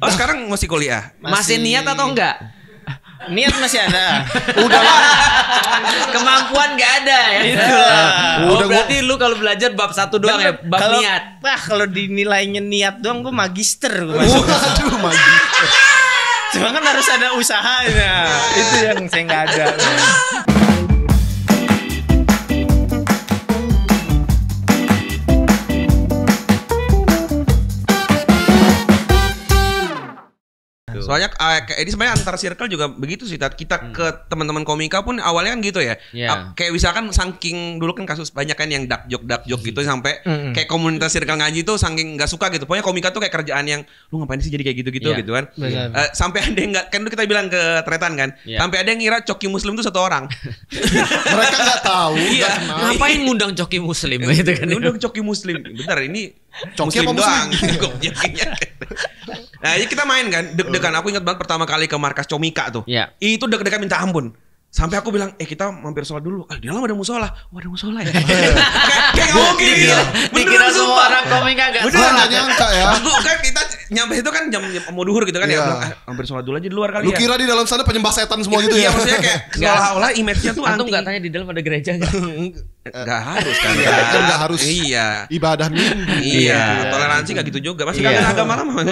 Oh sekarang masih kuliah? Masih niat atau enggak? Niat masih ada. Udah lah. Kemampuan gak ada ya. Udah, berarti lu kalau belajar bab 1 doang ya, bab Kalau- niat. Wah, kalau dinilainya niat doang gue magister gue Waduh, magister. Cuma kan harus ada usahanya. Itu yang saya nggak ada. Soalnya ini sebenarnya antar circle juga begitu sih. Kita ke teman-teman komika pun awalnya kan gitu ya. Iya. Kayak misalkan saking dulu kan kasus banyak kan yang dark joke gitu sampai kayak komunitas circle ngaji tuh saking nggak suka gitu. Pokoknya komika tuh kayak kerjaan yang lu ngapain sih jadi kayak gitu-gitu Iya. gitu kan. Benar. Sampai ada yang nggak kan dulu kita bilang ke Tretan kan. Iya. Sampai ada yang ngira coki muslim tuh satu orang. Mereka nggak tahu, nggak kenal. Ngapain ngundang coki muslim gitu kan. Udah coki muslim. Bentar ini Coki muslim apa doang. muslim? Jokinya. Nah, ini kita main kan, deg-degan. Aku ingat banget pertama kali ke markas Comika tuh. Iya. Itu deg-degan minta ampun. Sampai aku bilang, kita mampir sholat dulu. Di dalam ada musola. Oh, ada musola ya. Kayak nggak mungkin gitu. Dikira semua orang komika gak Udah nggak nyangka ya. Aku kan kita nyampe itu kan jam mau duhur gitu kan ya. Iya. Bilang, mampir sholat dulu aja di luar kali Lu ya. kira di dalam sana penyembah setan semua gitu Iya, ya? maksudnya kayak seolah-olah image-nya tuh Antum anti. gak tanya di dalam ada gereja gak? Nggak harus kan. Iya, kan nggak harus. Iya. Ibadah minggu. Iya, toleransi gak gitu juga. Masih kangen agama lama.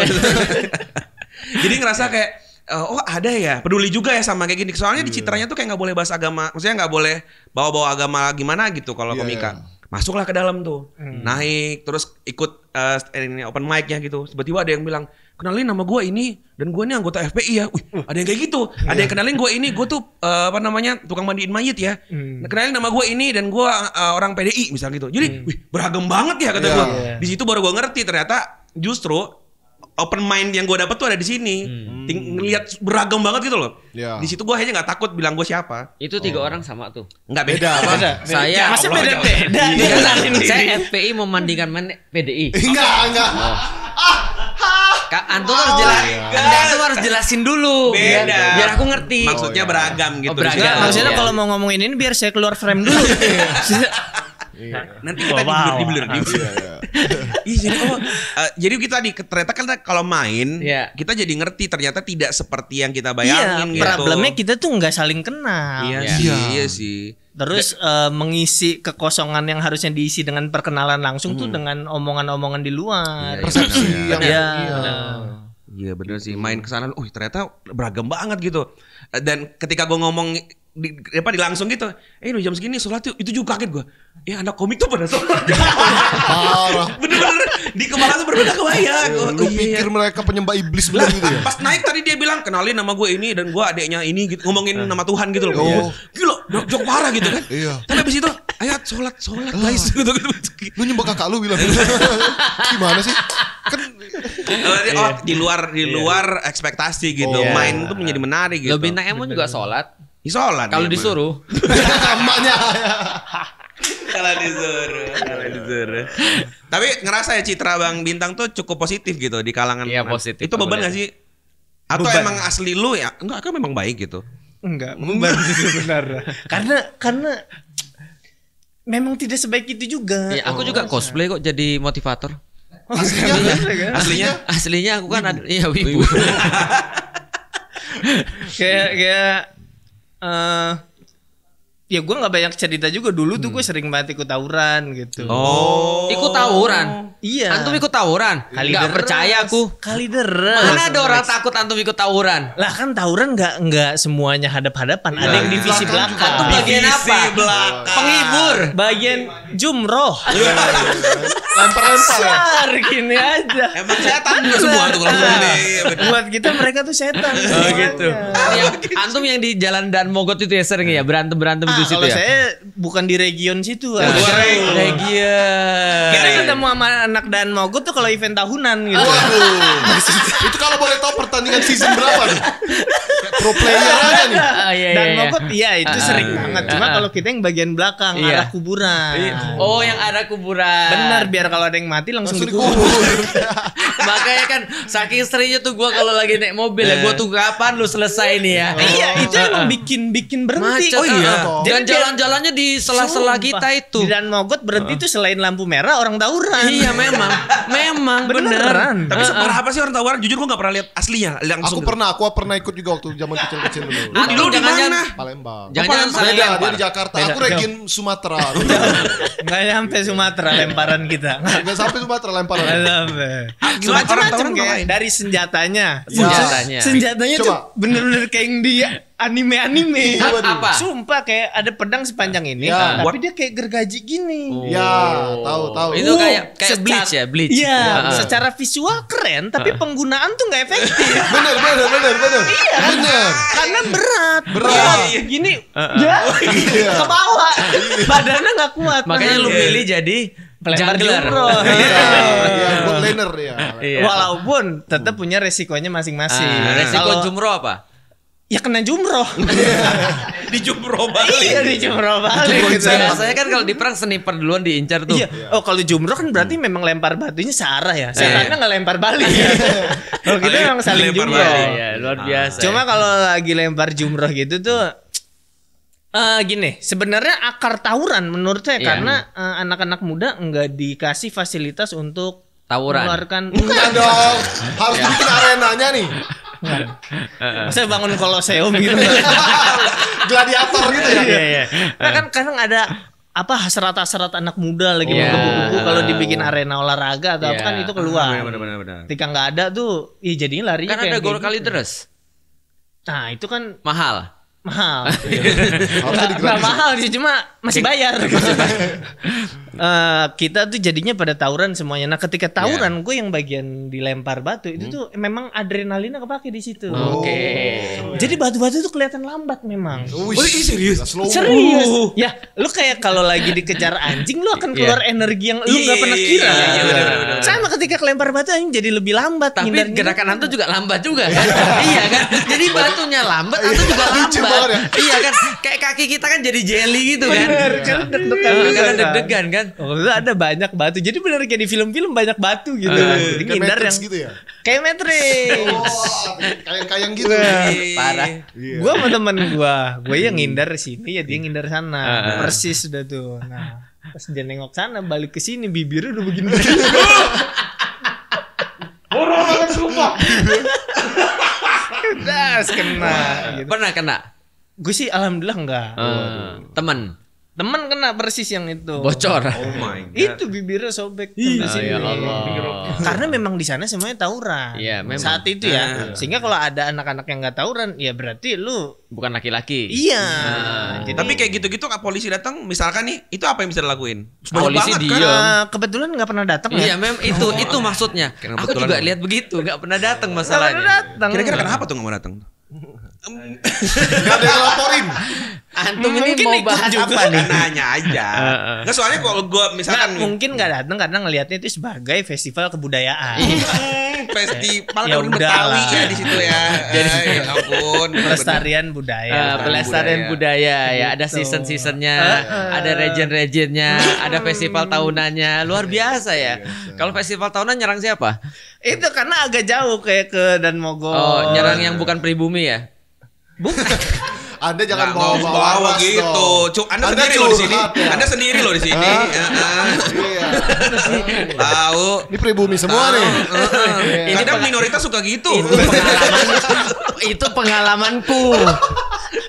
Jadi ngerasa kayak oh ada ya, peduli juga ya sama kayak gini. Soalnya di citranya tuh kayak nggak boleh bahas agama. Maksudnya nggak boleh bawa-bawa agama gimana gitu kalau Iya, komika. Masuklah ke dalam tuh, naik terus ikut ini open mic-nya gitu. Tiba-tiba ada yang bilang, kenalin nama gue ini dan gue ini anggota FPI ya. Wih, ada yang kayak gitu. Ada yang kenalin gue ini, gue tuh apa namanya tukang mandiin mayit ya. Kenalin nama gue ini dan gue orang PDI misal gitu. Jadi, wih beragam banget ya kata gue. Di situ baru gue ngerti ternyata justru open mind yang gue dapet tuh ada di sini. Ngelihat beragam banget gitu loh. Iya. Di situ gue akhirnya nggak takut bilang gue siapa. Itu 3 orang sama tuh. Nggak beda. Saya Masa Allah, beda-beda? Saya FPI membandingkan PDI. Enggak. Kak Antum harus jelasin. Antum harus jelasin dulu. Beda. Biar aku ngerti. Maksudnya beragam gitu. Oh, beragam. Nggak, maksudnya Iya. kalau mau ngomongin ini biar saya keluar frame dulu. Nanti kita di-blur. Iya, jadi kita ternyata kan kalau main Iya. kita jadi ngerti ternyata tidak seperti yang kita Iya, bayangin gitu. problemnya kita tuh nggak saling kenal. Iya sih. Terus mengisi kekosongan yang harusnya diisi dengan perkenalan langsung tuh dengan omongan-omongan di luar. Iya, Persepsi yang Iya bener sih, main kesana, ternyata beragam banget gitu. Dan ketika gue ngomong di langsung gitu, udah jam segini sholat yuk, itu juga kaget gue. Ya anak komik tuh pada sholat. parah. Bener-bener di kepala tuh berbeda kebayang. Lu pikir mereka penyembah iblis bener gitu ya? Pas naik tadi dia bilang kenalin nama gue ini dan gue adeknya ini gitu, ngomongin nama Tuhan gitu loh. Oh. Gila, jok parah gitu kan. Iya. Tapi abis itu ayat sholat guys gitu. Lu nyembah kakak lu bilang. Gimana sih? Kan Di luar ekspektasi gitu. Oh. Main tuh menjadi menarik gitu. Lo bintang Emo juga sholat. Sholat. Kalau dia, disuruh. emaknya. Kalau disuruh. Tapi ngerasa ya citra Bang Bintang tuh cukup positif gitu di kalangan. Iya, positif. Itu beban Boleh. gak sih? Atau Beban. emang asli lu ya? Enggak, kan memang baik gitu. Enggak, beban sebenarnya. Karena memang tidak sebaik itu juga. Ya, aku juga cosplay kok jadi motivator. Aslinya? Aslinya aku kan ada, iya wibu. kayak ya gue nggak banyak cerita juga dulu tuh gue sering banget ikut tawuran gitu. Oh. Ikut tawuran. Iya. Antum ikut tawuran? Nggak percaya aku. Kali deres. Mana ada orang takut antum ikut tawuran? Lah kan tawuran nggak semuanya hadap-hadapan. Ada yang divisi belakang. Antum bagian Divisi apa? belakang. Penghibur. Bagian jumroh. Lempar-lempar ya. Besar gini aja. Emang setan juga semua tuh kalau ini. Buat kita mereka tuh setan. Oh gitu. Antum yang di Jalan Dan Mogot itu ya sering ya berantem di situ Kalau ya. saya bukan di region situ. Region. Kita ketemu sama anak Dan Mogot tuh kalau event tahunan gitu. Waduh. Itu kalau boleh tahu pertandingan season berapa nih? Kayak pro player aja nih. Iya, Dan iya. Mogot iya itu sering banget. Cuma kalau kita yang bagian belakang Iya. arah kuburan. Oh yang ada kuburan. Benar biar kalau ada yang mati langsung Langsung dikubur. dikubur. Makanya kan saking seringnya tuh gue kalau lagi naik mobil ya gue tunggu kapan lu selesai nih ya. Iya, itu emang bikin berhenti. Macet. Oh iya. Dan jalan-jalannya di sela-sela kita itu. Di Dan Mogot berhenti itu selain lampu merah orang tawuran. Iya memang bener. Beneran. Tapi separah apa sih orang tawuran? Jujur gue gak pernah lihat aslinya langsung. Aku pernah ikut juga waktu zaman kecil-kecil dulu. Lu Lu di mana? Palembang. Jangan-jangan saling Beda, lempar. dia di Jakarta. Aku Regin Sumatera. Nggak sampai Sumatera lemparan kita. Enggak sampai Sumatera lemparan. Nggak sampai. Gimana orang Macam-macam tawuran kayak ngapain? dari senjatanya. Senjatanya. Senjatanya tuh Coba. bener-bener kayak yang di anime-anime. Apa? Sumpah kayak ada pedang sepanjang ini, Ya. tapi dia kayak gergaji gini. Ya, tahu. Itu kayak Bleach ya, Bleach. Iya, secara visual keren, tapi penggunaan tuh nggak efektif. Bener. Bener. Karena berat. Berat. Gini, ya, Iya. ke bawah. Badannya nggak kuat. Makanya lu milih jadi pelempar jungler. jumroh. Iya, buat laner ya. Iya. Walaupun tetap punya resikonya masing-masing. Resiko Kalau- jumroh apa? ya kena jumroh. Di Jumroh balik. Iya di jumroh balik gitu. Biasanya kan kalau di perang sniper duluan diincar tuh. Iya. Oh kalau jumroh kan berarti memang lempar batunya searah ya. Setannya nggak lempar balik. Kalau kita memang saling Lempar jumroh. balik. Iya, luar biasa. Cuma kalau lagi lempar jumroh gitu tuh gini, sebenarnya akar tawuran menurut saya Iya. karena anak-anak muda nggak dikasih fasilitas untuk Tawuran. mengeluarkan Enggak dong. Harus bikin arenanya nih. saya bangun koloseum gitu. Gladiator gitu ya. Iya. Nah kan kadang ada apa hasrat-hasrat anak muda lagi Iya. menggebu-gebu kalau dibikin arena olahraga atau apa Iya. kan itu keluar. Benar. Ketika nggak ada tuh, ya jadinya larinya Kan ada kayak gol gitu. kali terus. Nah itu kan Mahal. mahal. Harusnya Nggak digratis. mahal sih, cuma masih bayar. Kita tuh jadinya pada tawuran semuanya. Nah ketika tawuran gue yang bagian dilempar batu itu tuh memang adrenalinnya kepake di situ. Oke. Jadi batu-batu tuh kelihatan lambat memang. Wih, serius? slow. Serius? Ya, lu kayak kalau lagi dikejar anjing, lu akan keluar energi yang lu Iya, nggak pernah iya, kira. iya, benar. Sama ketika kelempar batu anjing jadi lebih lambat. Tapi ngindarnya. gerakan Anto juga lambat juga kan? Iya kan? Jadi batunya lambat, Anto juga Licin banget lambat. ya. Iya kan? Kayak kaki kita kan jadi jelly gitu kan? Bener, kan deg-degan juga Kan kan. deg-degan kan? Oh, itu ada banyak batu. Jadi bener kayak di film-film banyak batu gitu. Jadi Kayak ngindar Matrix yang gitu ya. kayak Matrix. Kayang-kayang gitu. Parah. Iya. Gua sama temen gue yang ngindar sini ya dia ngindar sana. Persis udah tuh. Nah, pas dia nengok sana balik ke sini bibirnya udah begini. Horor banget sumpah. Das kena gitu. Pernah kena? Gue sih alhamdulillah enggak. Temen Temen kena persis yang itu. bocor. Oh my god. Itu bibirnya sobek sampai sini. ya Allah. Karena memang di sana semuanya tawuran. Iya, memang. Saat itu ya. Sehingga kalau ada anak-anak yang nggak tawuran, ya berarti lu Bukan laki-laki. iya. Jadi Tapi kayak gitu-gitu polisi datang misalkan nih, itu apa yang bisa dilakuin? Polisi Banyak banget, diem. kan? kebetulan nggak pernah datang Iya, ya. memang itu maksudnya. Karena Aku kebetulan juga dong. lihat begitu, nggak pernah datang Nggak pernah masalahnya. datang. Kira-kira kenapa tuh nggak mau datang? Gak ada yang laporin. Antum ini Mungkin mau ikut bahas juga. apa nih? Nanya aja. Nggak soalnya kalau gue misalkan Nggak, mungkin nggak datang karena ngelihatnya itu sebagai festival kebudayaan. festival Ya tahun udah Betawi lah. ya di situ ya. Jadi ya ampun. Pelestarian budaya. Pelestarian budaya ya, ada season-seasonnya, ada region-regionnya, ada festival tahunannya, luar biasa ya. Kalau festival tahunan nyerang siapa? Itu karena agak jauh kayak ke Dan Mogot. Oh, nyerang yang bukan pribumi ya? Anda jangan Nggak mau bawa-bawa bawa ras gitu. dong. Anda sendiri loh di sini. curhat ya. Anda sendiri loh di sini. Iya. Tahu. Ini pribumi semua nih. Ini Kadang minoritas suka gitu. Itu pengalamanku.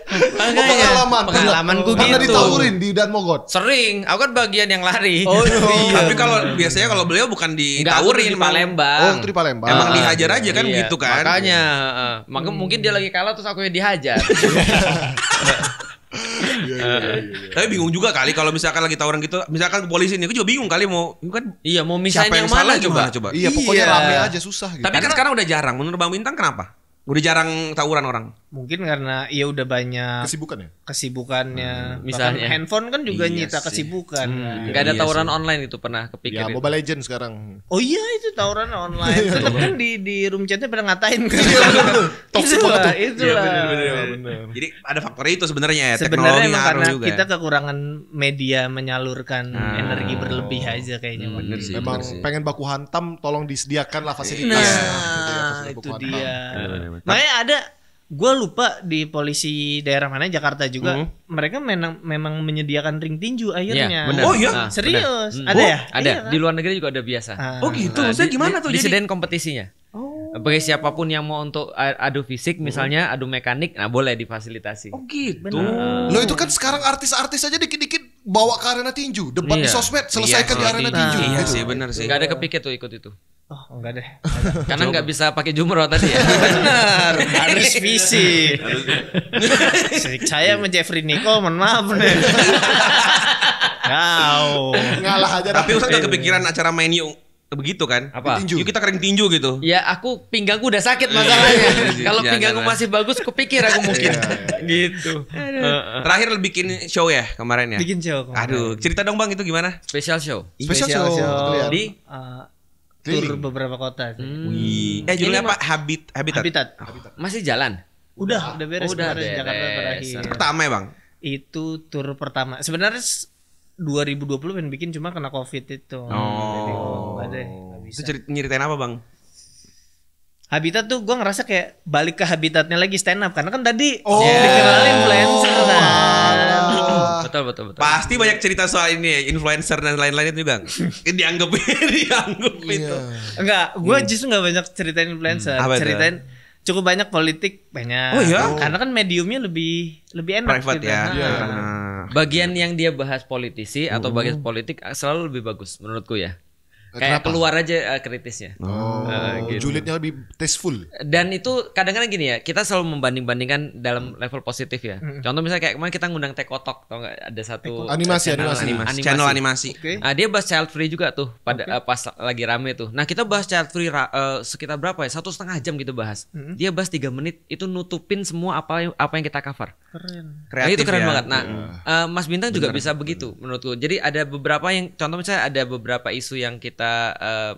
Pengalamanku Pernah gitu. ditawurin di Dan Mogot. Sering, aku kan bagian yang lari. Oh, iya. Tapi kalau biasanya kalau beliau bukan Enggak, aku ditawurin di Palembang. Oh, itu di Palembang. Emang dihajar aja kan Iya, gitu kan. Makanya, maka mungkin dia lagi kalah terus aku yang dihajar. Tapi bingung juga kali kalau misalkan lagi tawuran gitu, misalkan ke polisi nih, aku juga bingung kali mau kan Iya, mau misahin siapa yang yang salah mana coba? coba. Iya, pokoknya Iya. rame aja susah gitu. Tapi kan sekarang udah jarang. Menurut Bang Bintang kenapa? Udah jarang tawuran orang. Mungkin karena ya udah banyak Kesibukan ya? kesibukannya. misalnya. Bahkan handphone kan juga Iya nyita sih. kesibukan. Nggak ada Iya tawuran sih. online itu pernah Ya kepikirin. Mobile Legends sekarang. Oh iya itu tawuran online. Tetap kan di room chatnya pada ngatain kan. Toxic banget tuh. Itulah. Iya benar. Jadi ada faktor itu sebenarnya ya. Sebenarnya Teknologi emang ngaruh karena juga. kita kekurangan media menyalurkan energi berlebih aja kayaknya. Bang. Bener sih. Memang bener sih. pengen baku hantam, tolong disediakan lah fasilitas. Nah, Gitu ya, fasilitas itu baku hantam. dia. Bener-bener. Makanya ada, gue lupa di polisi daerah mana Jakarta juga, mereka memang menyediakan ring tinju akhirnya. Iya, benar. Oh iya? Ah, Serius? benar. Ada Oh, ya? Ada. Iya kan? Di luar negeri juga ada biasa. Ah. Oh gitu. Maksudnya gimana tuh jadi? Disediain kompetisinya. Bagi siapapun yang mau untuk adu fisik misalnya, adu mekanik, nah boleh difasilitasi. Oh gitu. Lo itu kan sekarang artis-artis aja dikit-dikit bawa ke arena tinju, debat di Iya. sosmed, selesaikan di Iya sih. arena tinju. Iya gitu. sih, benar sih. Gak ada kepikir tuh ikut itu. Oh enggak deh. Karena nggak bisa pakai jumroh tadi ya. Benar. Harus fisik. Saya sama Jeffrey Nicole, mohon maaf nih. Kau. Ngalah aja. Tapi dah. Ustaz gak kepikiran acara main yuk begitu kan? Apa? Tinju. Yuk kita kering tinju gitu. Ya aku pinggangku udah sakit masalahnya. Kalau Jangan pinggangku lah. masih bagus, kepikir aku mungkin. Iya, Gitu. Terakhir lo bikin show ya kemarin ya? Bikin show kemarin. Aduh, cerita dong Bang itu gimana? Special show. Special show. Lihat. Di Tur Keliling. beberapa kota. Wih. Judulnya apa? Habitat. Habitat. masih jalan. Udah beres Udah kemarin beres. Jakarta terakhir. Pertama ya Bang? Itu tur pertama. Sebenarnya 2020 pengen bikin cuma kena Covid itu. Jadi enggak deh, nggak bisa. Itu nyeritain apa Bang? Habitat tuh gue ngerasa kayak balik ke habitatnya lagi stand up karena kan tadi Oh. dikenalin influencer kan. Betul. Pasti banyak cerita soal ini ya, influencer dan lain-lain itu Bang. Dianggap itu. Enggak, gue justru nggak banyak ceritain influencer, Apa itu? ceritain cukup banyak politik banyak. Oh, iya? Karena kan mediumnya lebih enak Private gitu. ya. Nah. Ah. Bagian yang dia bahas politisi atau bagian politik selalu lebih bagus menurutku ya. Kayak Kenapa? keluar aja kritisnya. Gitu. Julidnya lebih tasteful. Dan itu kadang-kadang gini ya, kita selalu membanding-bandingkan dalam level positif ya. Contoh misalnya kayak kemarin kita ngundang Tekotok, tau nggak? Ada satu Animasi. Channel animasi. Oke. Nah, dia bahas child free juga tuh pada pas lagi rame tuh. Nah kita bahas child free sekitar berapa ya? 1,5 jam gitu bahas. Dia bahas 3 menit itu nutupin semua apa yang kita cover. Keren. Nah, itu keren ya. banget. Nah, Mas Bintang juga bisa begitu menurutku. Jadi ada beberapa yang contoh misalnya ada beberapa isu yang kita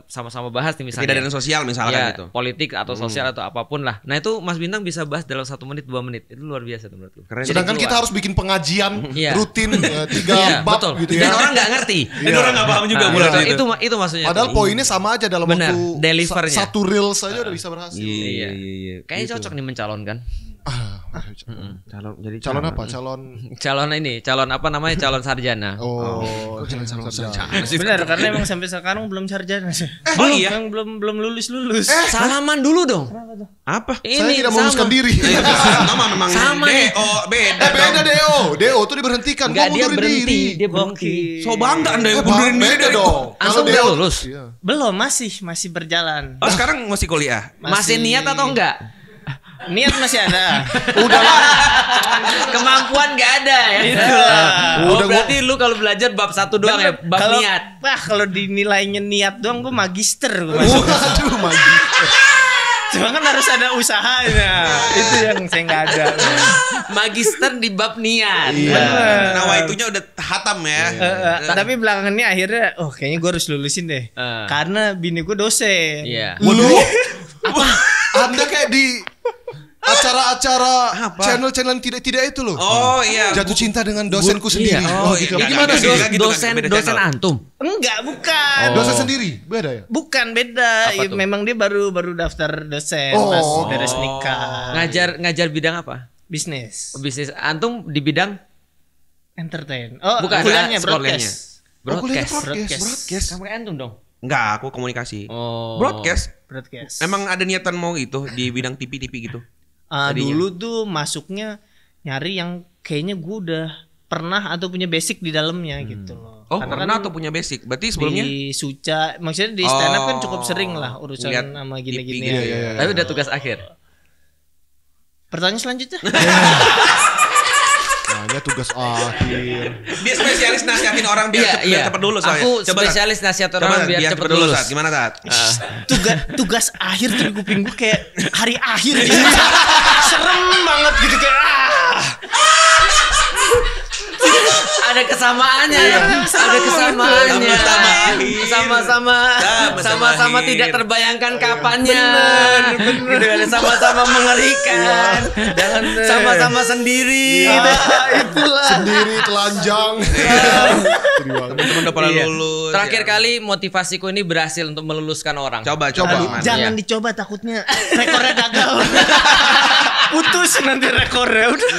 sama-sama bahas nih misalnya. Tidak dan sosial misalkan Ya, gitu. politik atau sosial atau apapun lah. Nah itu Mas Bintang bisa bahas dalam 1 menit 2 menit. Itu luar biasa tuh menurutku. Keren. Sedangkan Jadi kita harus bikin pengajian Iya. rutin 3 Iya, bab betul. gitu Dan ya. orang nggak ngerti. Dan orang nggak paham juga Nah, bulan itu maksudnya. Padahal tuh. poinnya sama aja dalam Benar, waktu delivernya. satu reels saja udah bisa berhasil. Iya. Kayaknya Gitu. cocok nih mencalonkan. Calon Apa? Calon Calon apa namanya? Calon sarjana. sarjana. Benar karena emang sampai sekarang belum sarjana sih. Oh iya? Yang belum lulus. Salaman dulu dong. Apa? Saya tidak meluluskan diri. Sama memang Sama nih. beda. Beda DO tuh diberhentikan. Enggak, Kau dia mundurin berhenti. diri. Dia berhenti. So bangga Anda yang mundurin diri Beda dari dong. Langsung Kalau udah DO lulus. Iya. Belum masih berjalan. Oh sekarang masih kuliah? Masih niat atau enggak? Niat masih ada. Kemampuan gak ada ya. Oh, Udah, berarti lu kalau belajar bab 1 doang ya, bab Kalau niat. kalau dinilainya niat doang gue magister gue masuk. Waduh, magister. Cuma kan harus ada usahanya. Itu yang saya nggak ada. Magister di bab niat. Nawaitunya udah hatam ya. Tapi belakangannya akhirnya, kayaknya gue harus lulusin deh. Karena bini gue dosen. Iya. Lu Anda kayak di acara-acara channel-channel yang tidak itu loh. Oh iya. Jatuh cinta dengan dosenku sendiri. Oh, iya. Gimana Gitu, sih? gitu. Dosen antum. Enggak, bukan. Dosen sendiri? Beda ya? Bukan beda. Apa tuh? Memang dia baru daftar dosen pas beres nikah. Ngajar bidang apa? Bisnis. Bisnis. Antum di bidang Entertain. Oh, Bukan, kuliahnya sekolahnya. broadcast. broadcast. Kamu kayak antum dong. Enggak, aku komunikasi. Oh. Broadcast. Broadcast. Emang ada niatan mau gitu di bidang TV gitu? Dulu tuh masuknya nyari yang kayaknya gue udah pernah atau punya basic di dalamnya gitu loh. Oh, Karena pernah kan atau punya basic? Berarti sebelumnya? di Suca, maksudnya di stand up kan Oh, cukup sering lah urusan lihat sama TV gini-gini. gitu ya. Tapi udah tugas akhir. Pertanyaan selanjutnya. Makanya tugas akhir. Dia spesialis nasihatin orang biar cepet lulus soalnya. Aku Coba, spesialis nasihat orang biar cepet lulus. lulus. Tat. Gimana Tat? Tugas akhir tuh di kuping gue kayak hari akhir gitu. Serem banget gitu kayak Ada kesamaannya, ada kesamaannya. Sama-sama tidak terbayangkan kapannya. Gitu kan, sama-sama mengerikan. Jangan sama-sama sendiri. itulah. Sendiri telanjang. Teman-teman udah pada lulus. Terakhir kali motivasiku ini berhasil untuk meluluskan orang. Coba. Jangan dicoba takutnya rekornya gagal. Putus nanti rekornya udah.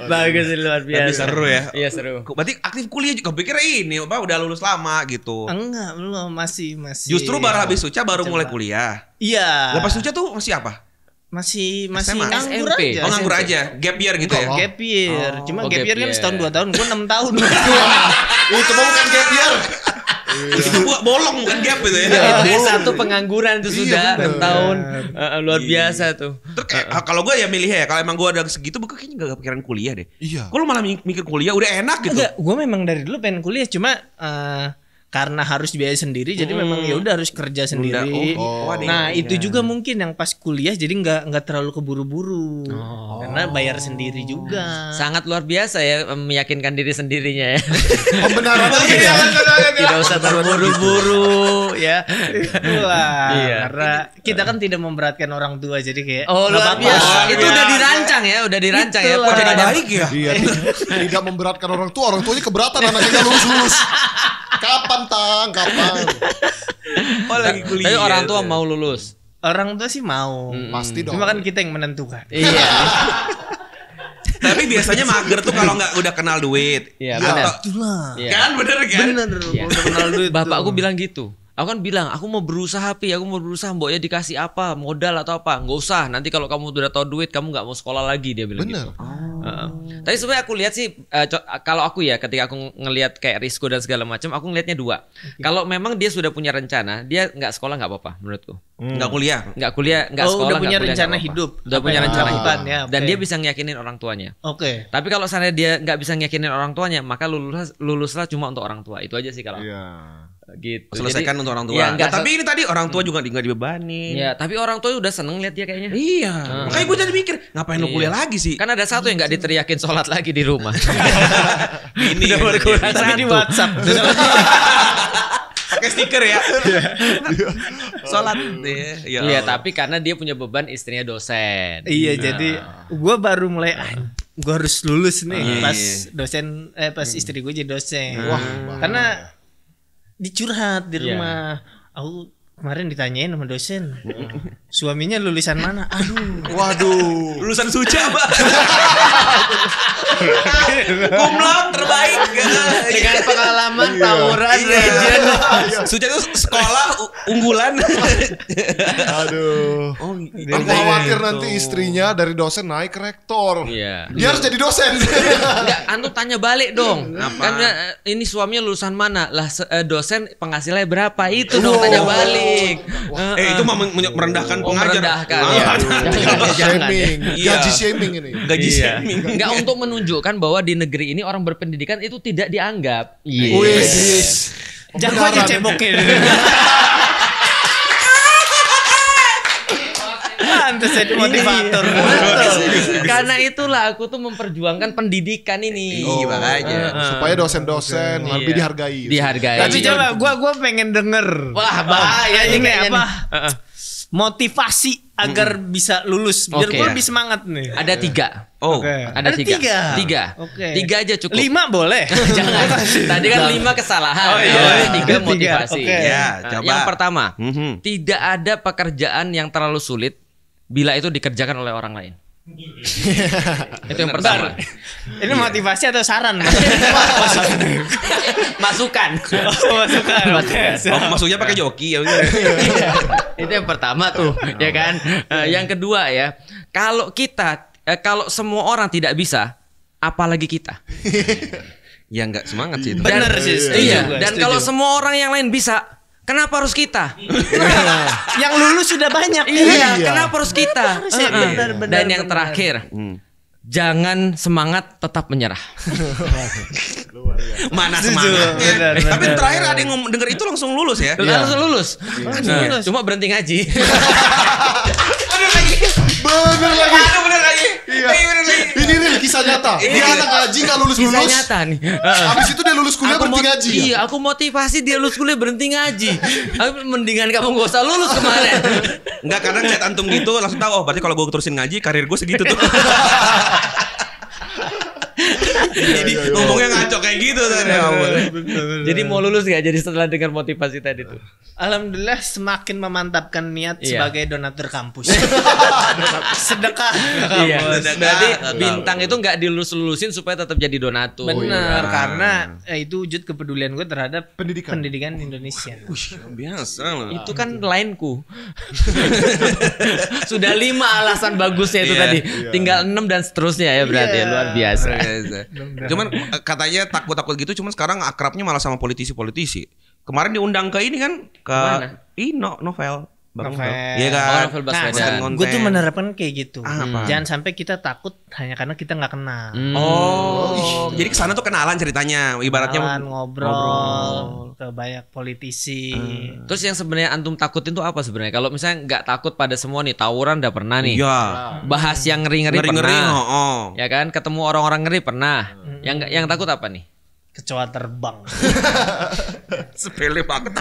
Bagus, luar biasa. Tapi seru ya. Iya seru. Berarti aktif kuliah juga. Pikir ini apa udah lulus lama gitu. Enggak, belum, masih. Justru baru habis Suca baru mulai kuliah. Iya. Lepas Suca tuh masih apa? Masih SMA? nganggur SMP. aja. Oh nganggur aja, gap year gitu ya? Gap year. Cuma Oh, gap gap year kan year. setahun 2 tahun, gue 6 tahun. Itu mau bukan gap year. Itu bolong bukan gap gitu ya? S1 pengangguran itu sudah 6 tahun. Luar biasa tuh. Terus kalau gue ya milih ya, kalau emang gue ada segitu, gue kayaknya gak kepikiran kuliah deh. Iya. Kok lu malah mikir kuliah udah enak gitu? Enggak, gue memang dari dulu pengen kuliah, cuma karena harus biaya sendiri, jadi memang ya udah harus kerja sendiri. Nah itu juga mungkin yang pas kuliah, jadi nggak terlalu keburu-buru, karena bayar sendiri juga. Sangat luar biasa ya meyakinkan diri sendirinya ya. Pembenaran lagi ya. Tidak usah terburu-buru ya. Itulah, Iya. karena kita kan tidak memberatkan orang tua, jadi kayak Oh nggak luar apa-apa. biasa. Itu udah dirancang ya, udah dirancang ya. Itulah. Kok jadi Ada- baik ya? Iya. Tidak memberatkan orang tuanya keberatan anaknya nggak lulus. Kapan Tang? Kapan? Oh lagi kuliah. Tapi orang tua mau lulus. Orang tua sih mau, Pasti dong. cuma kan kita yang menentukan. Iya. Tapi biasanya mager tuh kalau nggak udah kenal duit. Iya, Atau- benar. Itulah. Iya. Kan bener kan? Bener, Iya. udah kenal duit. Bapak aku tuh. bilang gitu. Aku kan bilang, aku mau berusaha Pi, aku mau berusaha, mbok ya dikasih apa, modal atau apa, nggak usah. Nanti kalau kamu udah tahu duit, kamu nggak mau sekolah lagi, dia bilang Bener. gitu. Tapi sebenarnya aku lihat sih, kalau aku ya, ketika aku ngelihat kayak Risco dan segala macam, aku ngelihatnya dua. Kalau memang dia sudah punya rencana, dia nggak sekolah nggak apa-apa, menurutku. Nggak kuliah. Nggak kuliah, nggak Oh, sekolah, udah punya nggak kuliah, rencana nggak apa-apa. hidup. Udah Apa punya yang rencana hidup. dilakukan, ya, Dan oke. dia bisa ngeyakinin orang tuanya. Oke. Tapi kalau seandainya dia nggak bisa ngeyakinin orang tuanya, maka luluslah cuma untuk orang tua. Itu aja sih kalau Iya. gitu. Selesaikan Jadi, untuk orang tua. ya, nggak Tapi ini tadi orang tua juga nggak dibebanin. Ya, tapi orang tua udah seneng lihat dia kayaknya. Iya. Makanya gue jadi mikir, ngapain lu Iya. kuliah lagi sih? Kan ada satu yang nggak diteriakin sholat lagi di rumah. Ini Udah berkurang Tapi di satu. WhatsApp. pakai stiker ya. Sholat ya. Iya, tapi karena dia punya beban istrinya dosen. Iya, jadi gue baru mulai gue harus lulus nih Iya. pas dosen pas istri gue jadi dosen. Wah, Karena dicurhat di Iya. rumah. Aku kemarin ditanyain sama dosen, suaminya lulusan mana? Aduh. Waduh. Lulusan Suca, Pak. Kumlot terbaik. Dengan pengalaman tawuran Iya. region. Suca itu sekolah unggulan. Aduh. Oh, Aku khawatir nanti istrinya dari dosen naik ke rektor. Iya. Dia harus jadi dosen. Enggak, antum tanya balik dong. Apa? Kan ini suaminya lulusan mana? Lah dosen penghasilannya berapa? Itu dong tanya balik. itu mah merendahkan Oh, pengajar. merendahkan, Ah, ya. jangan. Shaming. Iya. Gaji shaming ini. Gaji Iya. shaming. Enggak, untuk menunjukkan bahwa di negeri ini orang berpendidikan itu tidak dianggap. Iya. Wis. Jago aja ceboknya. Pantes jadi motivator. Karena itulah aku tuh memperjuangkan pendidikan ini. Iya, makanya. Supaya dosen-dosen Iya. lebih dihargai. Dihargai. Tapi coba gua pengen denger. Wah, bahaya ini kayaknya apa? nih. Motivasi agar bisa lulus. Biar Oke. gue lebih semangat nih. Ada 3. Oh. Oke. Ada 3. tiga. 3. Oke. 3 aja cukup. 5 boleh. Jangan. Tadi kan 5 kesalahan. Oh, iya. Ini 3 Tiga. motivasi. Oke. Ya, Nah, coba. yang pertama, Mhm. tidak ada pekerjaan yang terlalu sulit bila itu dikerjakan oleh orang lain. Itu yang pertama. Ini motivasi atau saran? Masukan. Masukan. Oh, maksudnya pakai joki ya. Itu yang pertama tuh, ya kan? Yang kedua ya, kalau semua orang tidak bisa, apalagi kita. Ya nggak semangat sih itu. Bener sih. Setuju Iya. gue, Dan setuju. kalau semua orang yang lain bisa, kenapa harus kita? Yang lulus sudah banyak. Iya, Iya. kenapa harus kita? Harus ya, benar, benar, Dan yang benar. terakhir, jangan semangat, tetap menyerah. Mana semangat. Tapi terakhir ada yang denger itu langsung lulus ya. Langsung lulus. Nah, cuma berhenti ngaji. Bener lagi. Bener lagi. Iya. Ini real kisah nyata. Dia anak ngaji nggak lulus. Kisah nyata nih. Habis itu dia lulus kuliah berhenti ngaji. Iya, aku motivasi dia lulus kuliah berhenti ngaji. Mendingan kamu gak usah lulus kemarin. Enggak, karena ngeliat antum gitu langsung tahu, oh berarti kalau gue terusin ngaji karir gue segitu tuh. Jadi ngomongnya ngaco kayak gitu tadi. Jadi mau lulus gak jadi setelah dengar motivasi tadi tuh? Alhamdulillah semakin memantapkan niat sebagai donatur kampus. Sedekah. Iya. Berarti bintang itu nggak dilulus-lulusin supaya tetap jadi donatur. Benar, karena itu wujud kepedulian gue terhadap pendidikan Indonesia. Biasa loh. Itu kan lainku. Sudah 5 alasan bagusnya itu tadi. Tinggal 6 dan seterusnya ya berarti ya, luar biasa. Cuman katanya takut-takut gitu, cuman sekarang akrabnya malah sama politisi-politisi. Kemarin diundang ke ini kan, ke novel. Iya kan. Oh, novel Baswedan. Gue tuh menerapkan kayak gitu. Apa? Jangan sampai kita takut hanya karena kita nggak kenal. Jadi kesana tuh kenalan ceritanya, ibaratnya Kenalan, ngobrol ke banyak politisi. Terus yang sebenarnya antum takutin tuh apa sebenarnya? Kalau misalnya nggak takut pada semua nih, tawuran udah pernah nih. Iya. Bahas yang ngeri-ngeri pernah. Oh. Ya kan, ketemu orang-orang ngeri pernah. Yang takut apa nih? Kecoa terbang. Sepele banget.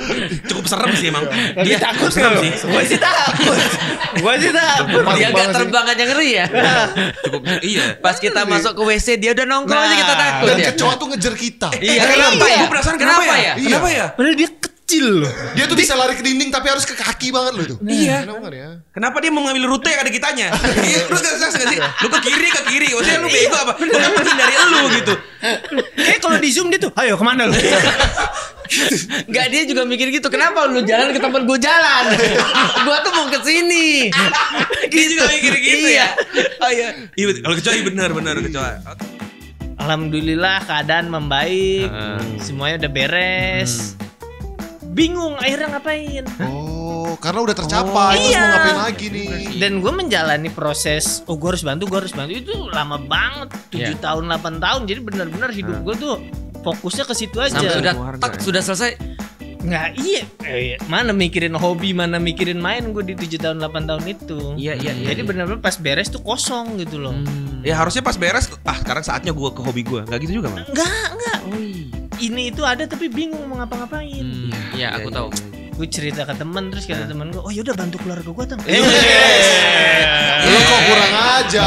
Cukup serem sih emang. Dia takut serem sih. Gue sih takut. Dia nggak terbang aja ngeri ya. Cukup iya. Pas kita masuk ke WC dia udah nongkrong aja kita takut Dan ya. kecoa tuh ngejar kita. Iya, kenapa ya? Gue penasaran kenapa ya? Kenapa ya? Padahal dia kecil loh. Dia tuh bisa lari ke dinding tapi harus ke kaki banget loh itu. Iya. Kenapa ya? Kenapa dia mau ngambil rute yang ada kitanya? Lu gak sih? Lu ke kiri. Maksudnya lu bego apa? Lu kan menghindari lu gitu. Kalau di zoom dia tuh, ayo kemana lu? Enggak, dia juga mikir gitu. Kenapa lu jalan ke tempat gue jalan? Gua tuh mau ke sini. Dia juga mikir gitu ya. Oh iya. Iya, kalau kecoa benar kecoa. Alhamdulillah keadaan membaik, semuanya udah beres. Bingung akhirnya ngapain? Oh, karena udah tercapai. Terus mau ngapain lagi nih? Dan gue menjalani proses, gue harus bantu itu lama banget, 7 tahun 8 tahun. Jadi benar-benar hidup gue tuh fokusnya ke situ aja. Sampai sudah selesai. Nggak, iya. Mana mikirin hobi, mana mikirin main gue di 7 tahun 8 tahun itu. Iya. Jadi benar-benar pas beres tuh kosong gitu loh. Ya harusnya pas beres, sekarang saatnya gue ke hobi gue. Nggak gitu juga, Bang? Enggak. Ini itu ada tapi bingung mau ngapa-ngapain. Iya, aku tahu. Gue cerita ke teman, terus kata teman gue, oh yaudah bantu keluarga gue, Tam. Lu kok kurang aja.